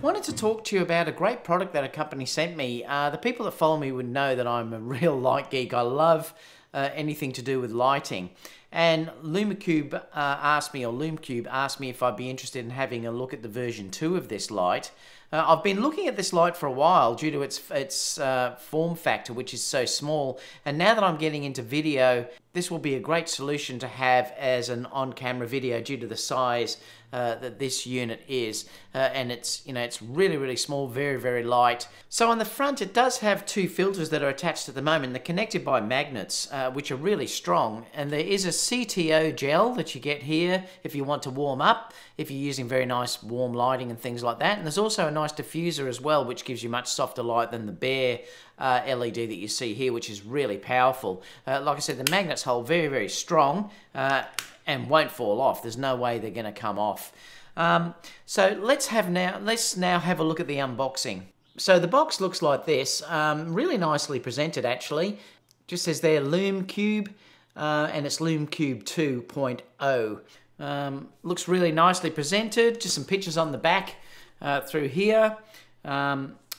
Wanted to talk to you about a great product that a company sent me. The people that follow me would know that I'm a real light geek. I love anything to do with lighting. And LumiCube asked me, or LumeCube asked me if I'd be interested in having a look at the version 2 of this light. I've been looking at this light for a while due to its form factor, which is so small. And now that I'm getting into video, this will be a great solution to have as an on-camera video due to the size that this unit is. And it's really, really small, very, very light. So on the front, it does have two filters that are attached at the moment. They're connected by magnets, which are really strong. And there is a CTO gel that you get here if you want to warm up, if you're using very nice warm lighting and things like that. And there's also a nice diffuser as well, which gives you much softer light than the bare LED that you see here, which is really powerful. Like I said, the magnets hold very, very strong and won't fall off. There's no way they're going to come off. So let's now have a look at the unboxing. So the box looks like this, really nicely presented actually. Just says there LumeCube, and it's LumeCube 2.0. Looks really nicely presented. Just some pictures on the back through here.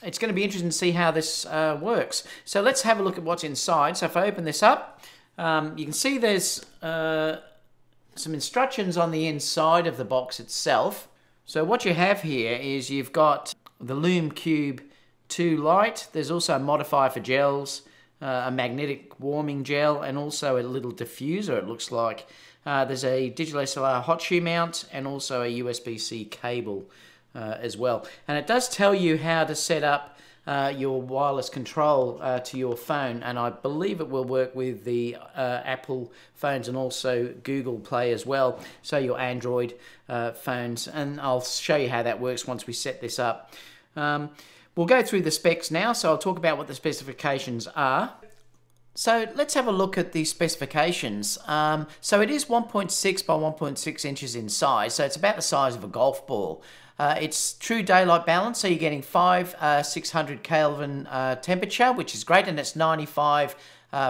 It's going to be interesting to see how this works. So let's have a look at what's inside. So if I open this up, you can see there's some instructions on the inside of the box itself. So what you have here is you've got the LumeCube 2 light. There's also a modifier for gels, a magnetic warming gel, and also a little diffuser, it looks like. There's a digital SLR hot shoe mount and also a USB-C cable as well. And it does tell you how to set up your wireless control to your phone, and I believe it will work with the Apple phones and also Google Play as well, so your Android phones, and I'll show you how that works once we set this up. We'll go through the specs now, so I'll talk about what the specifications are. So let's have a look at the specifications. So it is 1.6 by 1.6 inches in size, so it's about the size of a golf ball. It's true daylight balance, so you're getting 600 Kelvin temperature, which is great, and it's 95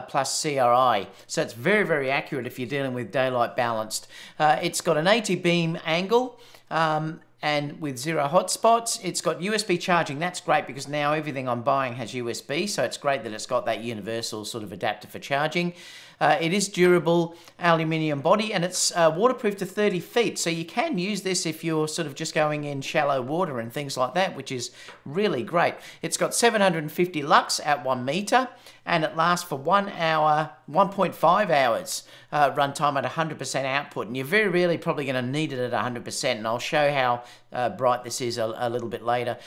plus CRI. So it's very, very accurate if you're dealing with daylight balanced. It's got an 80 beam angle, and with 0 hotspots. It's got USB charging. That's great because now everything I'm buying has USB, so it's great that it's got that universal sort of adapter for charging. It is durable aluminium body, and it's waterproof to 30 feet, so you can use this if you're sort of just going in shallow water and things like that, which is really great. It's got 750 lux at 1 meter, and it lasts for 1 hour, 1.5 hours runtime at 100% output, and you're very rarely probably going to need it at 100%, and I'll show how bright this is a little bbit later.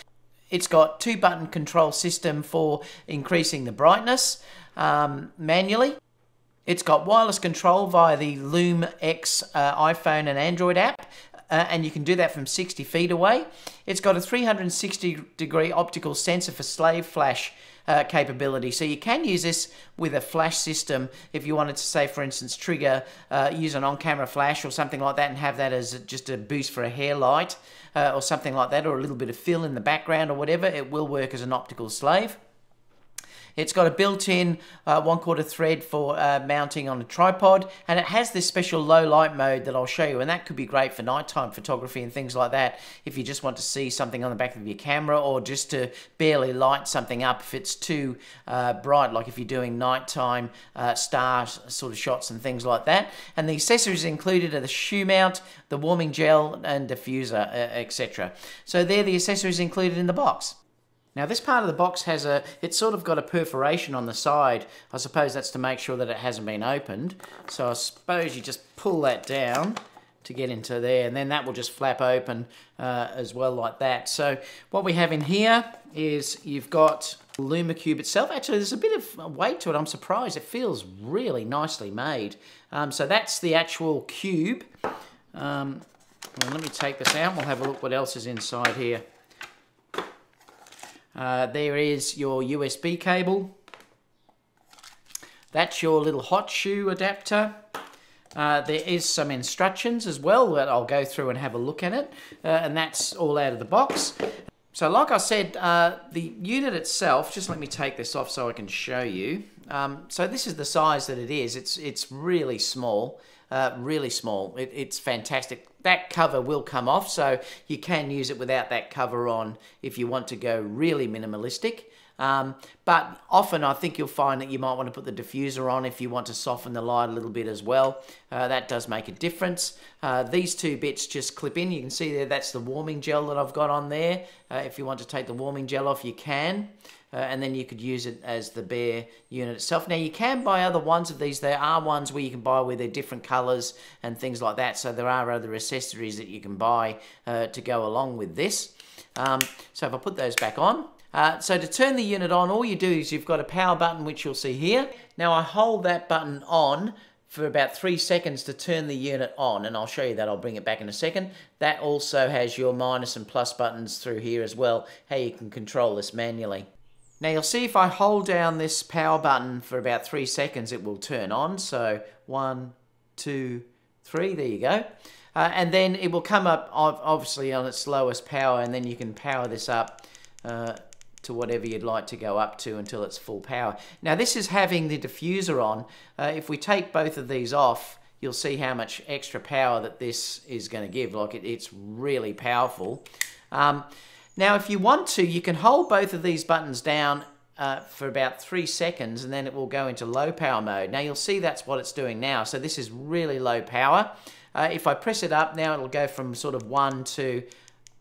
It's got 2-button control system for increasing the brightness manually. It's got wireless control via the LumeX iPhone and Android app, and you can do that from 60 feet away. It's got a 360-degree optical sensor for slave flash capability, so you can use this with a flash system if you wanted to, say for instance, use an on-camera flash or something like that and have that as just a boost for a hair light or something like that, or a little bit of fill in the background or whatever. It will work as an optical slave. It's got a built-in 1/4 thread for mounting on a tripod, and it has this special low light mode that I'll show you, and that could be great for nighttime photography and things like that if you just want to see something on the back of your camera, or just to barely light something up if it's too bright, like if you're doing nighttime star sort of shots and things like that. And the accessories included are the shoe mount, the warming gel and diffuser, etc. So they're the accessories included in the box. Now this part of the box has it's sort of got a perforation on the side. I suppose that's to make sure that it hasn't been opened. So I suppose you just pull that down to get into there, and then that will just flap open as well like that. So what we have in here is you've got LumiCube itself. Actually, there's a bit of weight to it. I'm surprised. It feels really nicely made. So that's the actual cube. Well, let me take this out. We'll have a look what else is inside here. There is your USB cable. That's your little hot shoe adapter. There is some instructions as well that I'll go through and have a look at it. And that's all out of the box. So like I said, the unit itself, just let me take this off so I can show you. So this is the size that it is. It's really small, really small. It's fantastic. That cover will come off, so you can use it without that cover on if you want to go really minimalistic. But often I think you'll find that you might want to put the diffuser on if you want to soften the light a little bit as well. That does make a difference. These two bits just clip in. You can see there, that's the warming gel that I've got on there. If you want to take the warming gel off, you can. And then you could use it as the bare unit itself. Now you can buy other ones of these. There are ones where you can buy where they're different colours and things like that. So there are other accessories that you can buy to go along with this. So if I put those back on. So to turn the unit on, all you do is you've got a power button, which you'll see here. Now I hold that button on for about 3 seconds to turn the unit on, and I'll show you that. I'll bring it back in a second. That also has your minus and plus buttons through here as well, how you can control this manually. Now you'll see if I hold down this power button for about 3 seconds, it will turn on. So 1, 2, 3, there you go. And then it will come up obviously on its lowest power, and then you can power this up to whatever you'd like to go up to until it's full power. Now this is having the diffuser on. If we take both of these off, you'll see how much extra power that this is going to give. Like it's really powerful. Now if you want to, you can hold both of these buttons down for about 3 seconds, and then it will go into low power mode. Now you'll see that's what it's doing now. So this is really low power. If I press it up now, it'll go from sort of 1 to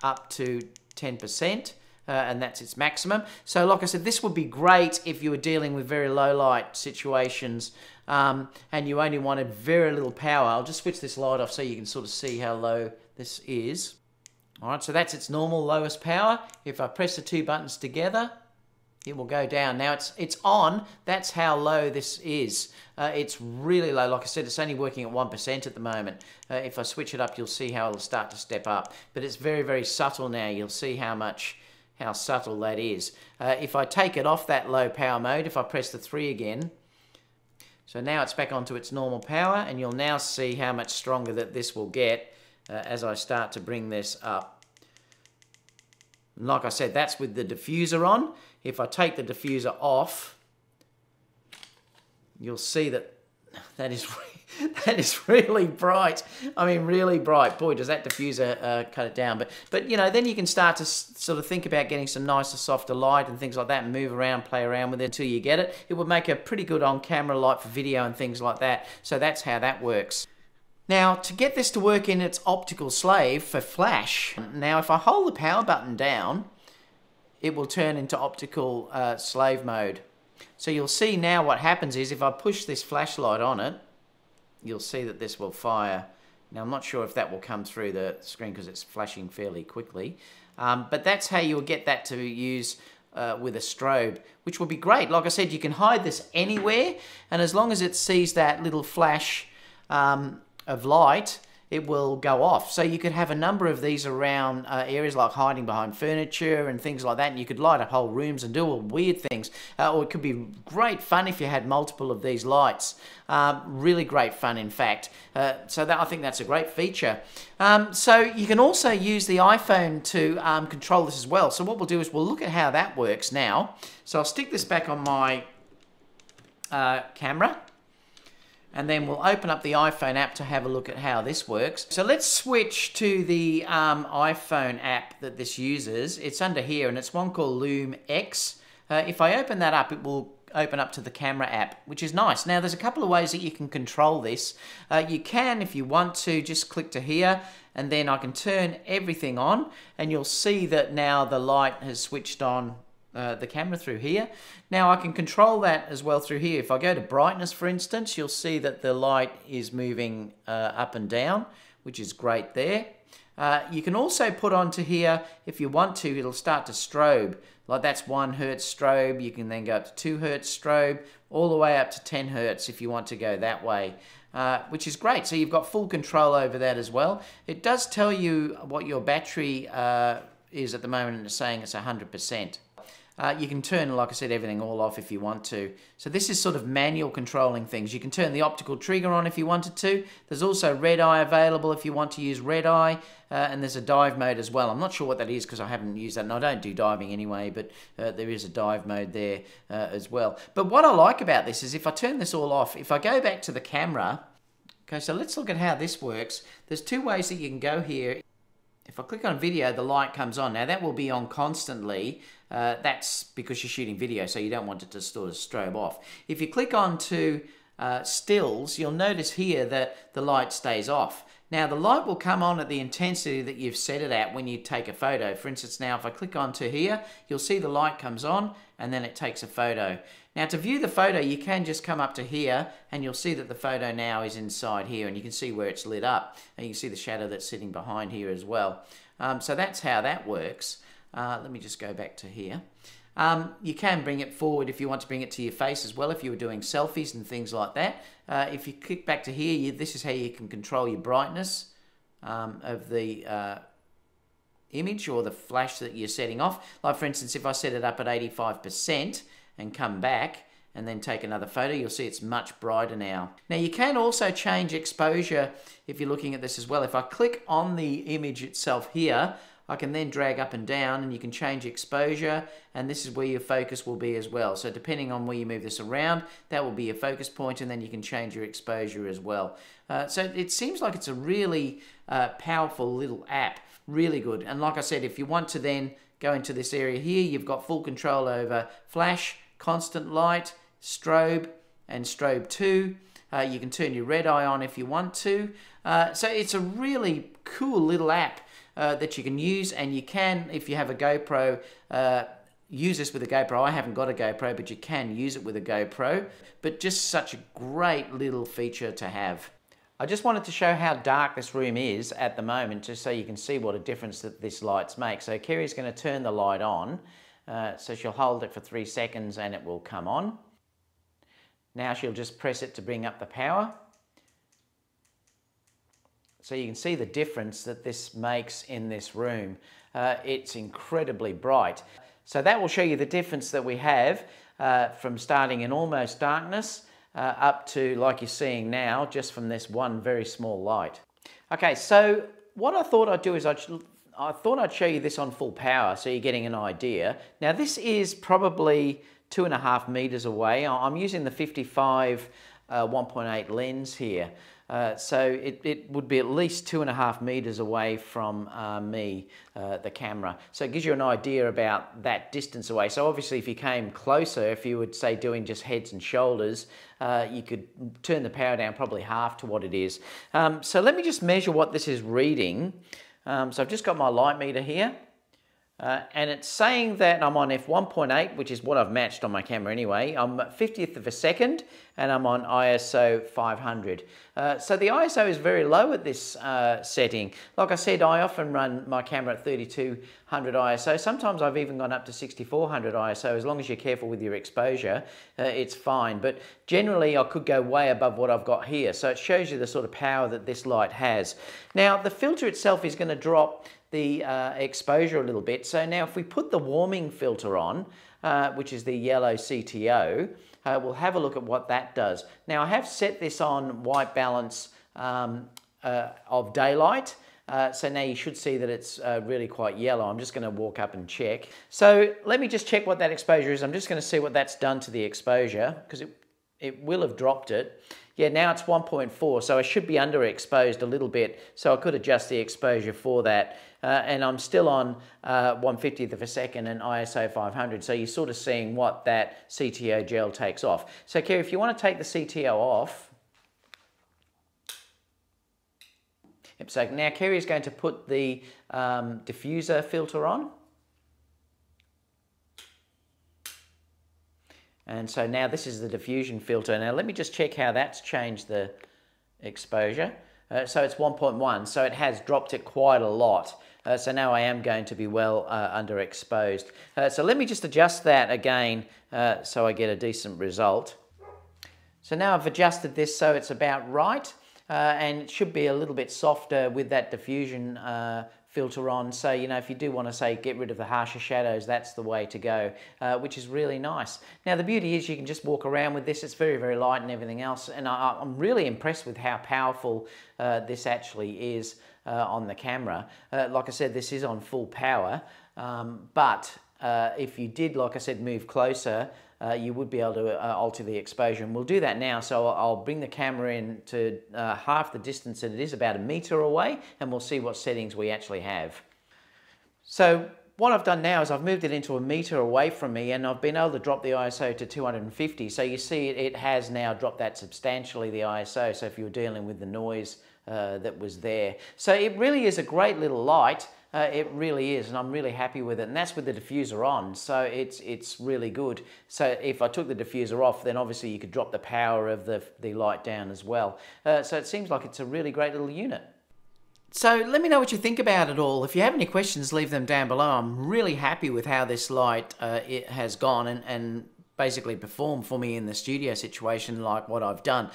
up to 10%. And that's its maximum. So like I said, this would be great if you were dealing with very low light situations and you only wanted very little power. I'll just switch this light off so you can sort of see how low this is. All right, so that's its normal lowest power. If I press the two buttons together, it will go down. Now it's on. That's how low this is. It's really low. Like I said, it's only working at 1% at the moment. If I switch it up, you'll see how it'll start to step up. But it's very, very subtle now. You'll see how subtle that is. If I take it off that low power mode, if I press the 3 again, so now it's back onto its normal power, and you'll now see how much stronger that this will get as I start to bring this up. And like I said, that's with the diffuser on. If I take the diffuser off, you'll see that is really bright. I mean, really bright. Boy, does that diffuser cut it down. But you know, then you can start to sort of think about getting some nicer, softer light and things like that, and move around, play around with it until you get it. It would make a pretty good on-camera light for video and things like that. So that's how that works. Now, to get this to work in its optical slave for flash, now if I hold the power button down, it will turn into optical slave mode. So you'll see now what happens is if I push this flashlight on it, you'll see that this will fire. Now I'm not sure if that will come through the screen because it's flashing fairly quickly. But that's how you'll get that to use with a strobe, which will be great. Like I said, you can hide this anywhere, and as long as it sees that little flash of light, it will go off. So you could have a number of these around areas like hiding behind furniture and things like that, and you could light up whole rooms and do all weird things. Or it could be great fun if you had multiple of these lights. Really great fun, in fact. So I think that's a great feature. So you can also use the iPhone to control this as well. So what we'll do is we'll look at how that works now. So I'll stick this back on my camera. And then we'll open up the iPhone app to have a look at how this works. So let's switch to the iPhone app that this uses. It's under here, and it's one called Lume X. If I open that up, it will open up to the camera app, which is nice. Now, there's a couple of ways that you can control this. You can, if you want to, just click to here, and then I can turn everything on, and you'll see that now the light has switched on the camera through here. Now I can control that as well through here. If I go to brightness, for instance, you'll see that the light is moving up and down, which is great there. You can also put onto here, if you want to, it'll start to strobe. Like that's 1 hertz strobe. You can then go up to 2 hertz strobe, all the way up to 10 hertz if you want to go that way. Which is great. So you've got full control over that as well. It does tell you what your battery is at the moment, and it's saying it's 100%. You can turn, like I said, everything all off if you want to. So this is sort of manual controlling things. You can turn the optical trigger on if you wanted to. There's also red eye available if you want to use red eye, and there's a dive mode as well. I'm not sure what that is because I haven't used that, and I don't do diving anyway, but there is a dive mode there as well. But what I like about this is if I turn this all off, if I go back to the camera, okay, so let's look at how this works. There's two ways that you can go here. If I click on video, the light comes on. Now that will be on constantly. That's because you're shooting video, so you don't want it to sort of strobe off. If you click on to stills, you'll notice here that the light stays off. Now the light will come on at the intensity that you've set it at when you take a photo. For instance, now if I click onto here, you'll see the light comes on and then it takes a photo. Now to view the photo, you can just come up to here and you'll see that the photo now is inside here, and you can see where it's lit up, and you can see the shadow that's sitting behind here as well. So that's how that works. Let me just go back to here. You can bring it forward if you want to bring it to your face as well, if you were doing selfies and things like that. If you click back to here, this is how you can control your brightness of the image or the flash that you're setting off. Like for instance, if I set it up at 85% and come back and then take another photo, you'll see it's much brighter now. Now you can also change exposure if you're looking at this as well. If I click on the image itself here, I can then drag up and down and you can change exposure, and this is where your focus will be as well. So depending on where you move this around, that will be your focus point, and then you can change your exposure as well. So it seems like it's a really powerful little app, really good. And like I said, if you want to then go into this area here, you've got full control over flash, constant light, strobe, and strobe 2. You can turn your red eye on if you want to. So it's a really cool little app that you can use, and you can, if you have a GoPro, use this with a GoPro. I haven't got a GoPro, but you can use it with a GoPro. But just such a great little feature to have. I just wanted to show how dark this room is at the moment, just so you can see what a difference that this lights make. So Kerry's going to turn the light on. So she'll hold it for 3 seconds and it will come on. Now she'll just press it to bring up the power. So you can see the difference that this makes in this room. It's incredibly bright. So that will show you the difference that we have from starting in almost darkness up to, like you're seeing now, just from this one very small light. Okay, so what I thought I'd do is I thought I'd show you this on full power so you're getting an idea. Now this is probably 2.5 meters away. I'm using the 55 1.8 lens here. So it would be at least 2.5 meters away from me, the camera. So it gives you an idea about that distance away. So obviously if you came closer, if you would say doing just heads and shoulders, you could turn the power down probably half to what it is. So let me just measure what this is reading. So I've just got my light meter here. And it's saying that I'm on f1.8, which is what I've matched on my camera anyway. I'm 50th of a second, and I'm on ISO 500. So the ISO is very low at this setting. Like I said, I often run my camera at 3200 ISO. Sometimes I've even gone up to 6400 ISO. As long as you're careful with your exposure, it's fine. But generally, I could go way above what I've got here. So it shows you the sort of power that this light has. Now, the filter itself is going to drop the exposure a little bit. So now if we put the warming filter on, which is the yellow CTO, we'll have a look at what that does. Now I have set this on white balance of daylight. So now you should see that it's really quite yellow. I'm just going to walk up and check. So let me just check what that exposure is. I'm just going to see what that's done to the exposure, because it will have dropped it. Yeah, now it's 1.4, so I should be underexposed a little bit, so I could adjust the exposure for that. And I'm still on 1/50th of a second and ISO 500, so you're sort of seeing what that CTO gel takes off. So Kerry, if you want to take the CTO off, so now Kerry is going to put the diffuser filter on. And so now this is the diffusion filter. Now let me just check how that's changed the exposure. So it's 1.1, so it has dropped it quite a lot. So now I am going to be well underexposed. So let me just adjust that again so I get a decent result. So now I've adjusted this so it's about right, and it should be a little bit softer with that diffusion filter on. So, you know, if you do want to say get rid of the harsher shadows, that's the way to go, which is really nice. Now, the beauty is you can just walk around with this. It's very, very light and everything else. And I'm really impressed with how powerful this actually is on the camera. Like I said, this is on full power, but if you did, like I said, move closer, you would be able to alter the exposure, and we'll do that now. So I'll bring the camera in to half the distance that it is, about 1 meter away, and we'll see what settings we actually have. So what I've done now is I've moved it into 1 meter away from me, and I've been able to drop the ISO to 250. So you see it has now dropped that substantially, the ISO, so if you were dealing with the noise that was there. So it really is a great little light. It really is, and I'm really happy with it, and that's with the diffuser on, so it's really good. So if I took the diffuser off, then obviously you could drop the power of the light down as well. So it seems like it's a really great little unit. So let me know what you think about it all. If you have any questions, leave them down below. I'm really happy with how this light it has gone and basically performed for me in the studio situation, like what I've done.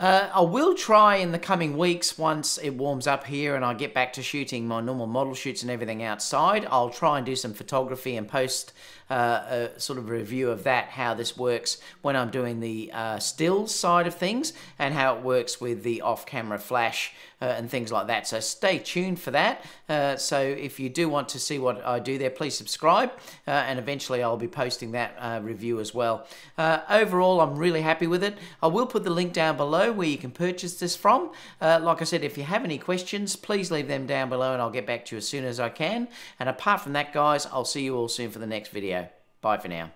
I will try in the coming weeks, once it warms up here and I get back to shooting my normal model shoots and everything outside, I'll try and do some photography and post a sort of review of that, how this works when I'm doing the stills side of things and how it works with the off-camera flash and things like that. So stay tuned for that. So if you do want to see what I do there, please subscribe, and eventually I'll be posting that review as well. Overall, I'm really happy with it. I will put the link down below where you can purchase this from. Like I said, if you have any questions, please leave them down below and I'll get back to you as soon as I can. And apart from that, guys, I'll see you all soon for the next video. Bye for now.